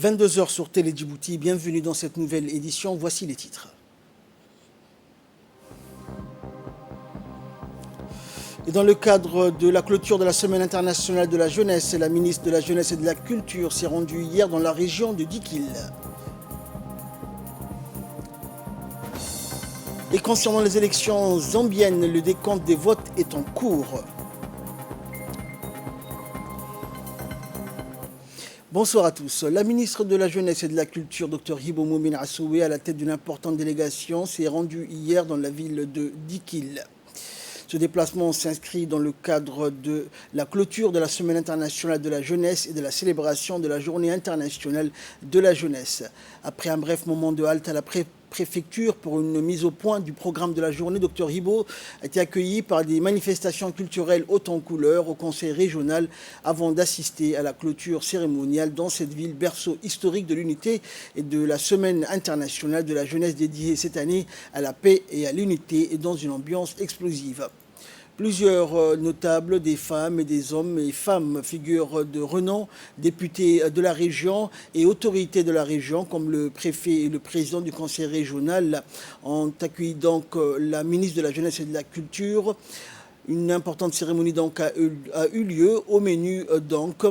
22 heures sur Télé Djibouti. Bienvenue dans cette nouvelle édition. Voici les titres. Et dans le cadre de la clôture de la Semaine internationale de la jeunesse, la ministre de la Jeunesse et de la Culture s'est rendue hier dans la région de Dikil. Et concernant les élections zambiennes, le décompte des votes est en cours. Bonsoir à tous. La ministre de la Jeunesse et de la Culture, Dr Hibo Moumine Assoué, à la tête d'une importante délégation, s'est rendue hier dans la ville de Dikil. Ce déplacement s'inscrit dans le cadre de la clôture de la Semaine internationale de la jeunesse et de la célébration de la Journée internationale de la jeunesse. Après un bref moment de halte à la préfecture pour une mise au point du programme de la journée, Dr Hibo a été accueilli par des manifestations culturelles hautes en couleurs au conseil régional avant d'assister à la clôture cérémoniale dans cette ville berceau historique de l'unité et de la Semaine internationale de la jeunesse dédiée cette année à la paix et à l'unité et dans une ambiance explosive. Plusieurs notables, des femmes et des hommes et femmes, figures de renom, députés de la région et autorités de la région, comme le préfet et le président du conseil régional, ont accueilli donc la ministre de la Jeunesse et de la Culture. Une importante cérémonie donc a eu lieu. Au menu donc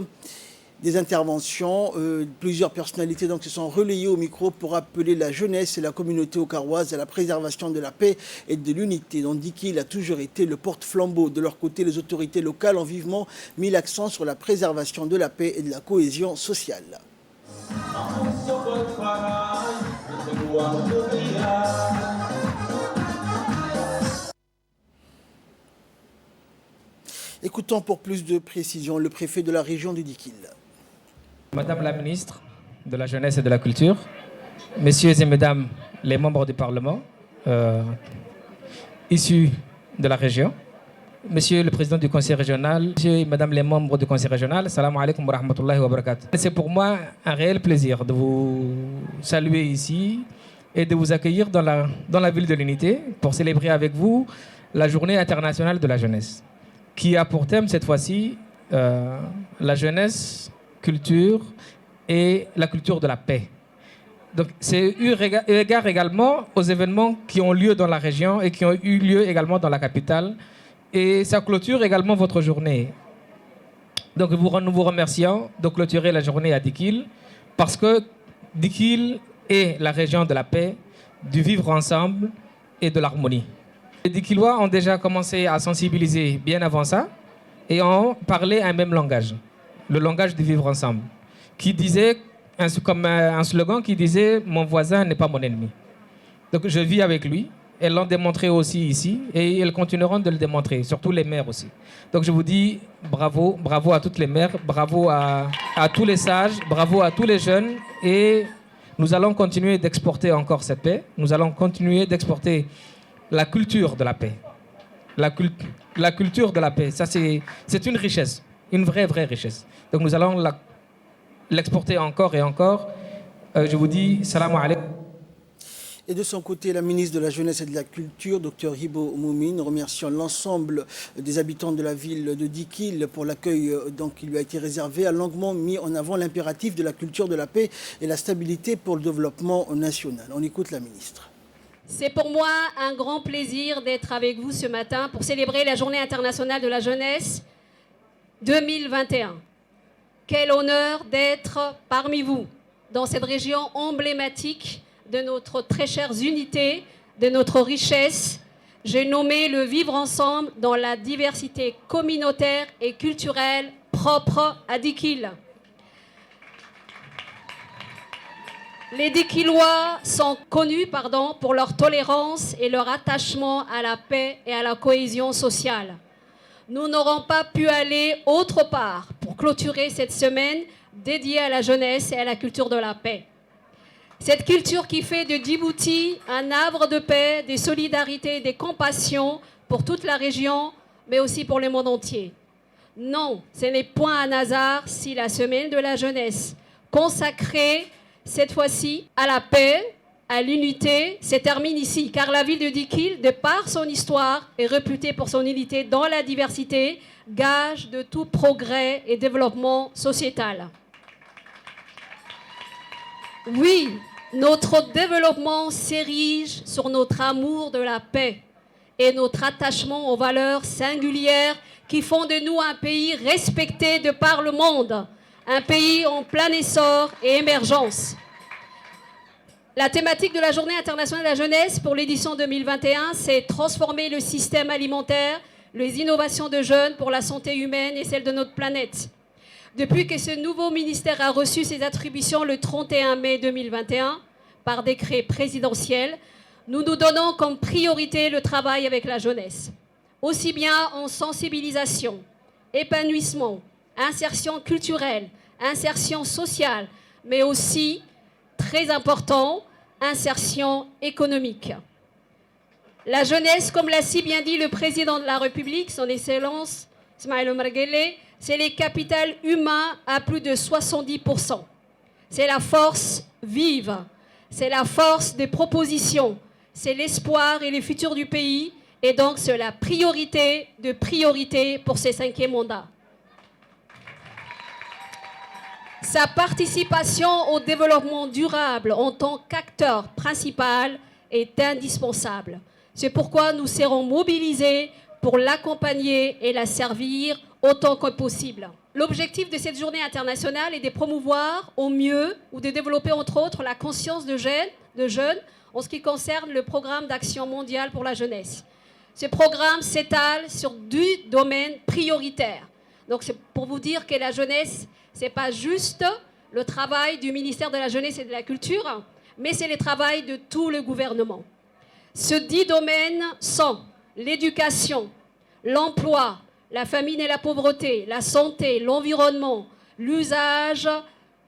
des interventions, plusieurs personnalités donc se sont relayées au micro pour appeler la jeunesse et la communauté okaroise à la préservation de la paix et de l'unité. On dit qu'il a toujours été le porte-flambeau. De leur côté, les autorités locales ont vivement mis l'accent sur la préservation de la paix et de la cohésion sociale. Écoutons pour plus de précision le préfet de la région du Dikil. Madame la ministre de la Jeunesse et de la Culture, messieurs et mesdames les membres du Parlement issus de la région, monsieur le président du conseil régional, monsieur et madame les membres du conseil régional, salam alaikum wa rahmatullahi wa barakatuh. C'est pour moi un réel plaisir de vous saluer ici et de vous accueillir dans la ville de l'Unité pour célébrer avec vous la Journée internationale de la jeunesse, qui a pour thème cette fois-ci la jeunesse, culture et la culture de la paix. Donc c'est eu égard également aux événements qui ont lieu dans la région et qui ont eu lieu également dans la capitale. Et ça clôture également votre journée. Donc nous vous remercions de clôturer la journée à Dikil parce que Dikil est la région de la paix, du vivre ensemble et de l'harmonie. Les Dikilois ont déjà commencé à sensibiliser bien avant ça et ont parlé un même langage, le langage du vivre ensemble, qui disait, comme un slogan qui disait « Mon voisin n'est pas mon ennemi ». Donc je vis avec lui. Elles l'ont démontré aussi ici et elles continueront de le démontrer, surtout les maires aussi. Donc je vous dis bravo, bravo à toutes les maires, bravo à tous les sages, bravo à tous les jeunes et nous allons continuer d'exporter encore cette paix. Nous allons continuer d'exporter la culture de la paix. La culture de la paix, ça c'est une richesse, une vraie richesse. Donc nous allons l'exporter encore et encore. Je vous dis salam alaikum. Et de son côté, la ministre de la Jeunesse et de la Culture, Dr Hibo Moumine, remerciant l'ensemble des habitants de la ville de Dikil pour l'accueil qui lui a été réservé, a longuement mis en avant l'impératif de la culture de la paix et la stabilité pour le développement national. On écoute la ministre. C'est pour moi un grand plaisir d'être avec vous ce matin pour célébrer la Journée internationale de la jeunesse 2021. Quel honneur d'être parmi vous dans cette région emblématique de notre très chère unité, de notre richesse. J'ai nommé le vivre ensemble dans la diversité communautaire et culturelle propre à Dikil. Les Dikilois sont connus pour leur tolérance et leur attachement à la paix et à la cohésion sociale. Nous n'aurons pas pu aller autre part pour clôturer cette semaine dédiée à la jeunesse et à la culture de la paix. Cette culture qui fait de Djibouti un havre de paix, de solidarité et de compassion pour toute la région, mais aussi pour le monde entier. Non, ce n'est point un hasard si la semaine de la jeunesse, consacrée cette fois-ci à la paix, à l'unité, se termine ici. Car la ville de Dikil, de par son histoire, est réputée pour son unité dans la diversité, gage de tout progrès et développement sociétal. Oui, notre développement s'érige sur notre amour de la paix et notre attachement aux valeurs singulières qui font de nous un pays respecté de par le monde, un pays en plein essor et émergence. La thématique de la Journée internationale de la jeunesse pour l'édition 2021, c'est transformer le système alimentaire, les innovations de jeunes pour la santé humaine et celle de notre planète. Depuis que ce nouveau ministère a reçu ses attributions le 31 mai 2021 par décret présidentiel, nous nous donnons comme priorité le travail avec la jeunesse, aussi bien en sensibilisation, épanouissement, insertion culturelle, insertion sociale, mais aussi, très important, insertion économique. La jeunesse, comme l'a si bien dit le président de la République, son Excellence Ismaïla Omar Guelleh, c'est le capital humain à plus de 70%. C'est la force vive, c'est la force des propositions, c'est l'espoir et le futur du pays, et donc c'est la priorité de priorité pour ce 5e mandat. Sa participation au développement durable en tant qu'acteur principal est indispensable. C'est pourquoi nous serons mobilisés pour l'accompagner et la servir autant que possible. L'objectif de cette journée internationale est de promouvoir au mieux ou de développer entre autres la conscience de jeunes en ce qui concerne le programme d'action mondiale pour la jeunesse. Ce programme s'étale sur 10 domaines prioritaires. Donc c'est pour vous dire que la jeunesse, ce n'est pas juste le travail du ministère de la Jeunesse et de la Culture, mais c'est le travail de tout le gouvernement. Ces 10 domaines sont l'éducation, l'emploi, la famine et la pauvreté, la santé, l'environnement, l'usage,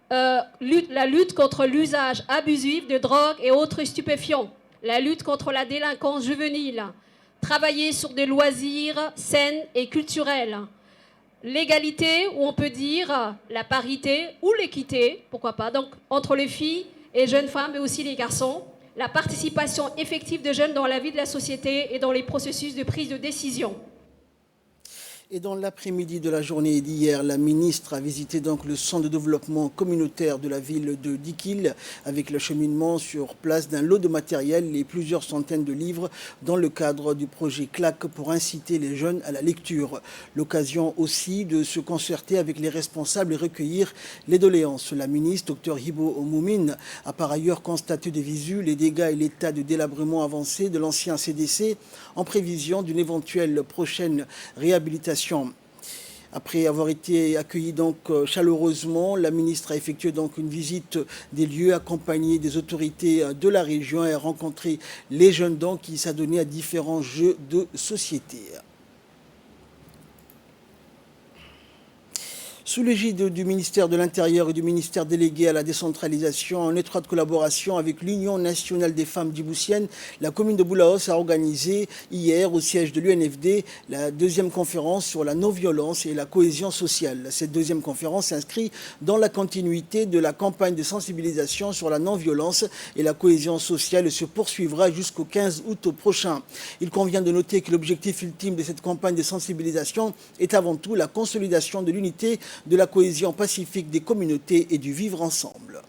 la lutte contre l'usage abusif de drogue et autres stupéfiants, la lutte contre la délinquance juvénile, travailler sur des loisirs sains et culturels, l'égalité, ou on peut dire la parité ou l'équité, pourquoi pas, donc entre les filles et jeunes femmes, mais aussi les garçons, la participation effective de jeunes dans la vie de la société et dans les processus de prise de décision. Et dans l'après-midi de la journée d'hier, la ministre a visité donc le centre de développement communautaire de la ville de Dikil avec l'acheminement sur place d'un lot de matériel et plusieurs centaines de livres dans le cadre du projet CLAC pour inciter les jeunes à la lecture. L'occasion aussi de se concerter avec les responsables et recueillir les doléances. La ministre, Dr Hibo Moumine, a par ailleurs constaté de visu les dégâts et l'état de délabrement avancé de l'ancien CDC en prévision d'une éventuelle prochaine réhabilitation. Après avoir été accueillie donc chaleureusement, la ministre a effectué donc une visite des lieux accompagnée des autorités de la région et a rencontré les jeunes donc qui s'adonnaient à différents jeux de société. Sous l'égide du ministère de l'Intérieur et du ministère délégué à la décentralisation, en étroite collaboration avec l'Union nationale des femmes djiboutiennes, la commune de Boulaos a organisé hier au siège de l'UNFD la deuxième conférence sur la non-violence et la cohésion sociale. Cette deuxième conférence s'inscrit dans la continuité de la campagne de sensibilisation sur la non-violence et la cohésion sociale et se poursuivra jusqu'au 15 août prochain. Il convient de noter que l'objectif ultime de cette campagne de sensibilisation est avant tout la consolidation de l'unité, de la cohésion pacifique des communautés et du vivre ensemble.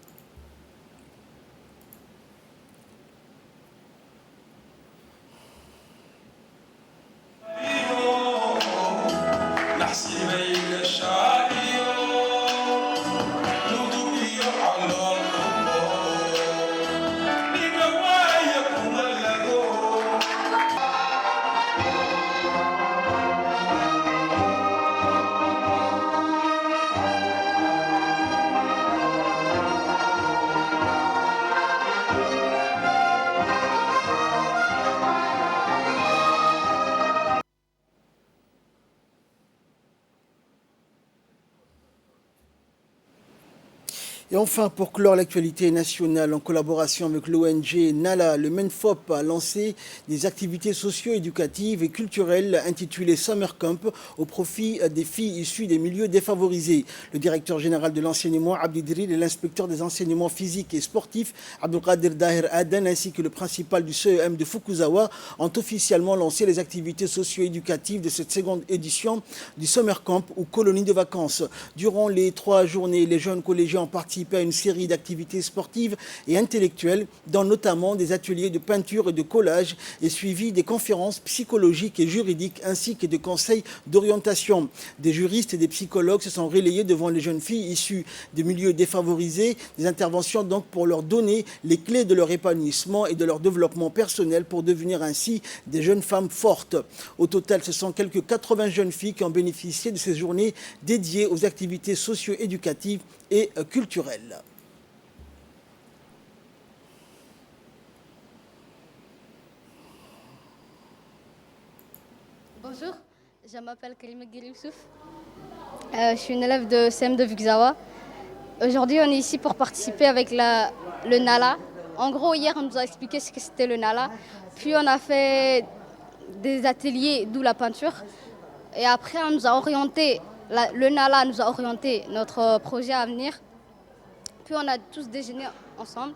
Et enfin, pour clore l'actualité nationale, en collaboration avec l'ONG NALA, le MENFOP a lancé des activités socio-éducatives et culturelles intitulées Summer Camp au profit des filles issues des milieux défavorisés. Le directeur général de l'enseignement, Abdi Dril, et l'inspecteur des enseignements physiques et sportifs, Abdelkader Daher Aden, ainsi que le principal du CEM de Fukuzawa, ont officiellement lancé les activités socio-éducatives de cette seconde édition du Summer Camp ou colonie de vacances. Durant les 3 journées, les jeunes collégiens ont participé participé à une série d'activités sportives et intellectuelles, dont notamment des ateliers de peinture et de collage, et suivi des conférences psychologiques et juridiques ainsi que des conseils d'orientation. Des juristes et des psychologues se sont relayés devant les jeunes filles issues des milieux défavorisés, des interventions donc pour leur donner les clés de leur épanouissement et de leur développement personnel pour devenir ainsi des jeunes femmes fortes. Au total, ce sont quelques 80 jeunes filles qui ont bénéficié de ces journées dédiées aux activités socio-éducatives et culturelles. Bonjour, je m'appelle Karima Youssouf. Je suis une élève de CM de Vugzawa. Aujourd'hui, on est ici pour participer avec le NALA. En gros, hier, on nous a expliqué ce que c'était le NALA. Puis, on a fait des ateliers, d'où la peinture. Et après, on nous a orienté, le NALA nous a orienté notre projet à venir. Puis, on a tous déjeuné ensemble.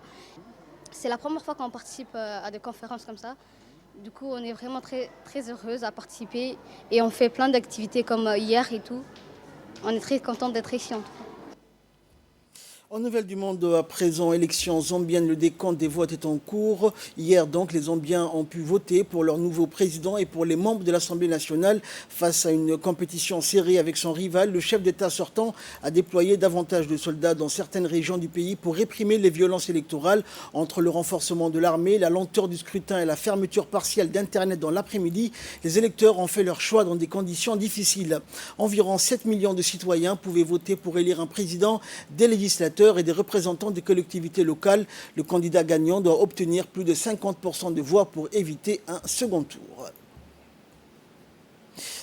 C'est la première fois qu'on participe à des conférences comme ça. Du coup, on est vraiment très, très heureuse à participer. Et on fait plein d'activités comme hier et tout. On est très contents d'être ici en tout cas. En nouvelle du monde à présent, élection zambienne, le décompte des votes est en cours. Hier donc, les Zambiens ont pu voter pour leur nouveau président et pour les membres de l'Assemblée nationale. Face à une compétition serrée avec son rival, le chef d'État sortant a déployé davantage de soldats dans certaines régions du pays pour réprimer les violences électorales. Entre le renforcement de l'armée, la lenteur du scrutin et la fermeture partielle d'Internet dans l'après-midi, les électeurs ont fait leur choix dans des conditions difficiles. Environ 7 millions de citoyens pouvaient voter pour élire un président, des législateurs et des représentants des collectivités locales. Le candidat gagnant doit obtenir plus de 50% de voix pour éviter un second tour.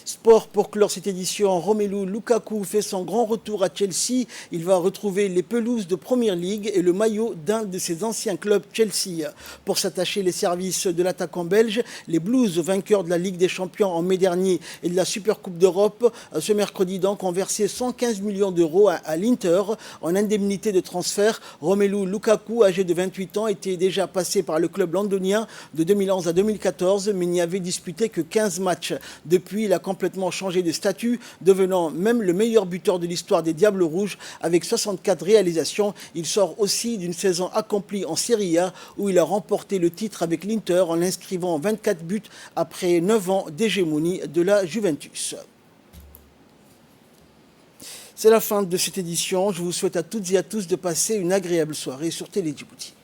Sport pour clore cette édition, Romelu Lukaku fait son grand retour à Chelsea. Il va retrouver les pelouses de Premier League et le maillot d'un de ses anciens clubs, Chelsea. Pour s'attacher les services de l'attaquant belge, les Blues, vainqueurs de la Ligue des Champions en mai dernier et de la Supercoupe d'Europe, ce mercredi donc ont versé 115 millions d'euros à l'Inter en indemnité de transfert. Romelu Lukaku, âgé de 28 ans, était déjà passé par le club londonien de 2011 à 2014, mais n'y avait disputé que 15 matchs. Depuis, il a complètement changé de statut, devenant même le meilleur buteur de l'histoire des Diables Rouges avec 64 réalisations. Il sort aussi d'une saison accomplie en Serie A où il a remporté le titre avec l'Inter en inscrivant 24 buts après 9 ans d'hégémonie de la Juventus. C'est la fin de cette édition. Je vous souhaite à toutes et à tous de passer une agréable soirée sur Télé Djibouti.